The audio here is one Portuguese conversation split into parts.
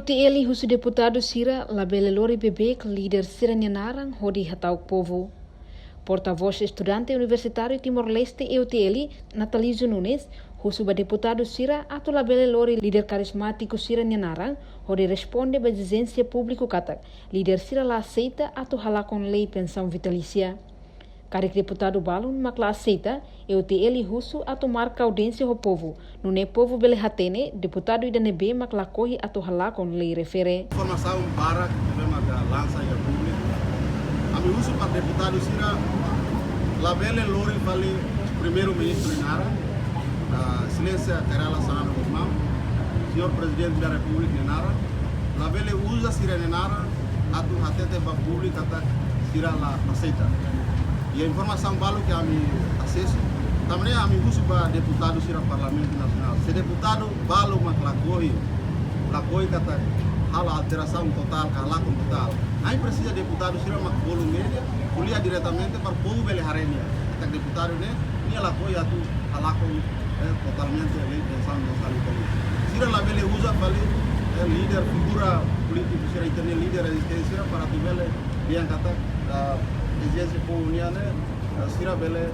EUTL husu deputado Sira labele lori bebek líder Sira Nyanarang hodi hatauk povo. Porta-voz estudante universitário Timor-Leste EUTL, Natalizo Nunes, husu ba deputado Sira atau labele lori líder carismático Sira Nyanarang hodi responde ba exigência público katak. Líder Sira la aceita atau halakon lei pensão vitalícia. Karek deputado Balun makla aceita EUTL husu atau marca audiência ho povo. Nune povo bele hatene deputado idanebe makla kohi atau halakon lei refere. Informação para que da lança e público. Ami husu para deputado Sira labele lori vale primeiro-ministro Nara, silência Kerala Sanana Guzmão, senhor presidente da República Nara, labele usa Sira Nara atau hatete ba público até Sira la aceita. E a informação balo que a mim acesso, também a mim uso para deputado Sira Parlamento Nacional. Se deputado balo maclacoi kata hala alteração total, calacon total. Aí precisa deputado Sira macbolo média, kuliah diretamente para o povo bele harenia. Até deputado né, nem ela foi atu halacon totalmente ele pensando no saludo. Sira lá bele usa vale líder figura político Sira internet líder resistência para tu bele yang kata exigência comuniana Sira bele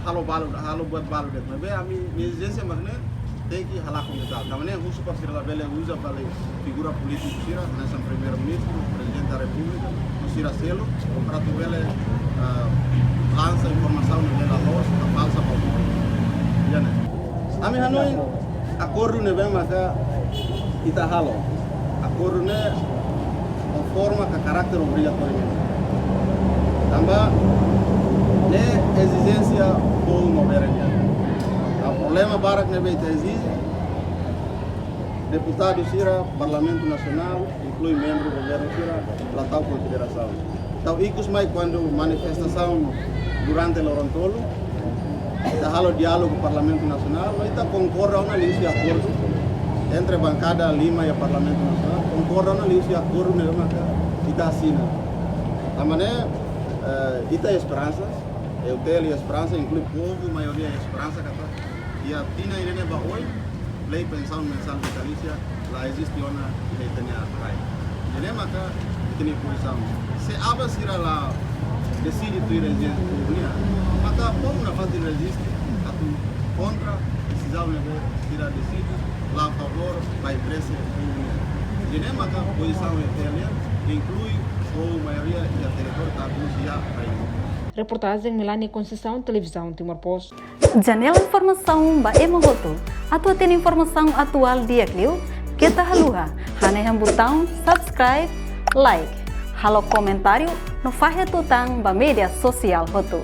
halo buat balu det nabe ami exigência magne tem que halar com tal também é russo para Sira bele usa vale figura política Sira nessa primeiro-ministro presidente da República o Sira selo para tu bele lança informação nela loja a falsa para ya né ami hanoi acordo ne bem maka kita halo acordo ne forma que caráter obrigatório também de exigência ou modernia. O problema para que nebe exige deputado Sira, Parlamento Nacional, inclui membro do governo Sira, lá tal consideração. Então, isso mais quando manifestação durante o Lorontolo, está halo diálogo com o Parlamento Nacional, mas está concorda uma lista de acordo entre a bancada Lima e o Parlamento Nacional, concorda uma lista de acordo mesmo que está assinando. A maneira ita esperança, eu tenho esperança, inclui povo, maioria esperança, e a tina irene bahoi, lei pensão mensal vitalícia, lá existe uma lei tenha rai. Irene maka tem posição. Se aba Sira lá decide tu resiste comunidade, maka povo na fase resiste, atu contra decisão ne Sira decide lá a favor vai preço comunidade. Irene maka posição italiana inclui ou maioria da território está anunciada. Reportagem Melanie Conceição, Televisão Timor-Poste. Janela informação ba emogoto. Atau tem informação atual dia Clio, kita haluha. Haneham botão subscribe, like. Halo comentário no fahe tutang ba media sosial hotu.